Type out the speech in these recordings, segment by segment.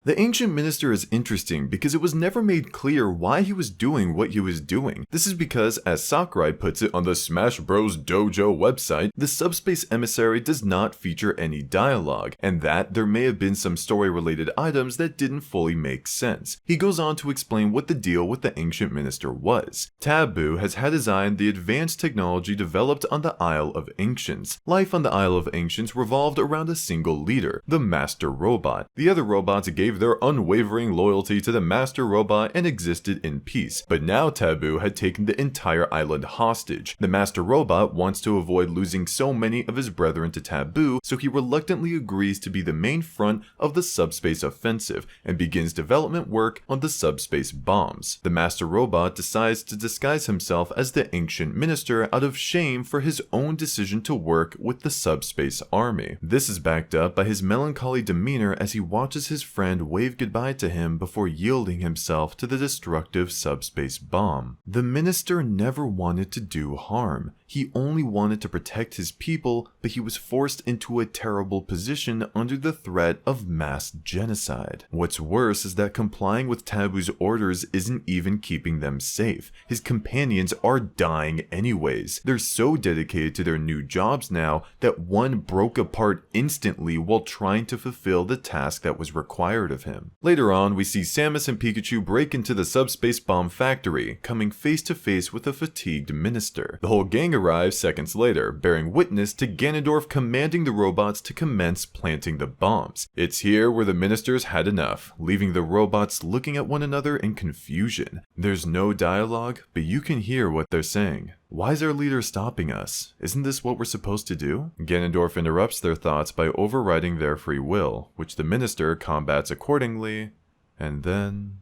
The Ancient Minister is interesting because it was never made clear why he was doing what he was doing. This is because, as Sakurai puts it on the Smash Bros. Dojo website, the Subspace Emissary does not feature any dialogue, and that there may have been some story-related items that didn't fully make sense. He goes on to explain what the deal with the Ancient Minister was. Taboo has had designed the advanced technology developed on the Isle of Ancients. Life on the Isle of Ancients revolved around a single leader, the Master Robot. The other robots gave their unwavering loyalty to the Master Robot and existed in peace, but now Taboo had taken the entire island hostage. The Master Robot wants to avoid losing so many of his brethren to Taboo, so he reluctantly agrees to be the main front of the subspace offensive and begins development work on the subspace bombs. The Master Robot decides to disguise himself as the Ancient Minister out of shame for his own decision to work with the subspace army. This is backed up by his melancholy demeanor as he watches his friend wave goodbye to him before yielding himself to the destructive subspace bomb. The Minister never wanted to do harm. He only wanted to protect his people, but he was forced into a terrible position under the threat of mass genocide. What's worse is that complying with Taboo's orders isn't even keeping them safe. His companions are dying anyways. They're so dedicated to their new jobs now that one broke apart instantly while trying to fulfill the task that was required of him. Later on, we see Samus and Pikachu break into the subspace bomb factory, coming face to face with a fatigued minister. The whole gang arrives seconds later, bearing witness to Ganondorf commanding the robots to commence planting the bombs. It's here where the ministers had enough, leaving the robots looking at one another in confusion. There's no dialogue, but you can hear what they're saying. Why is our leader stopping us? Isn't this what we're supposed to do? Ganondorf interrupts their thoughts by overriding their free will, which the minister combats accordingly, and then...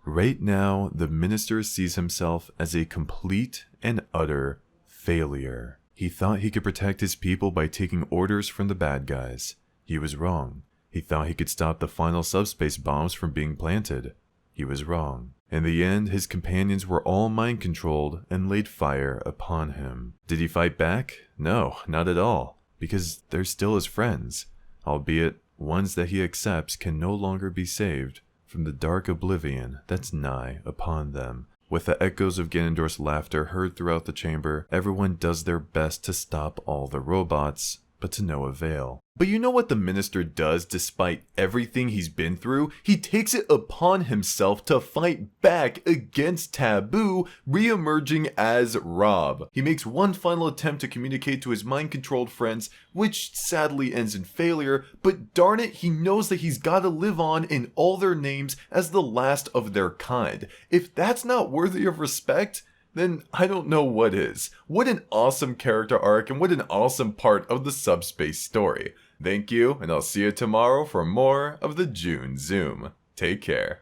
Right now, the minister sees himself as a complete and utter failure. He thought he could protect his people by taking orders from the bad guys. He was wrong. He thought he could stop the final subspace bombs from being planted. He was wrong. In the end, his companions were all mind-controlled and laid fire upon him. Did he fight back? No, not at all, because they're still his friends, albeit ones that he accepts can no longer be saved from the dark oblivion that's nigh upon them. With the echoes of Ganondorf's laughter heard throughout the chamber, everyone does their best to stop all the robots, but to no avail. But you know what the minister does despite everything he's been through? He takes it upon himself to fight back against Taboo, re-emerging as Rob. He makes one final attempt to communicate to his mind-controlled friends, which sadly ends in failure, but darn it, he knows that he's gotta live on in all their names as the last of their kind. If that's not worthy of respect, then I don't know what is. What an awesome character arc and what an awesome part of the subspace story. Thank you, and I'll see you tomorrow for more of the June Zoom. Take care.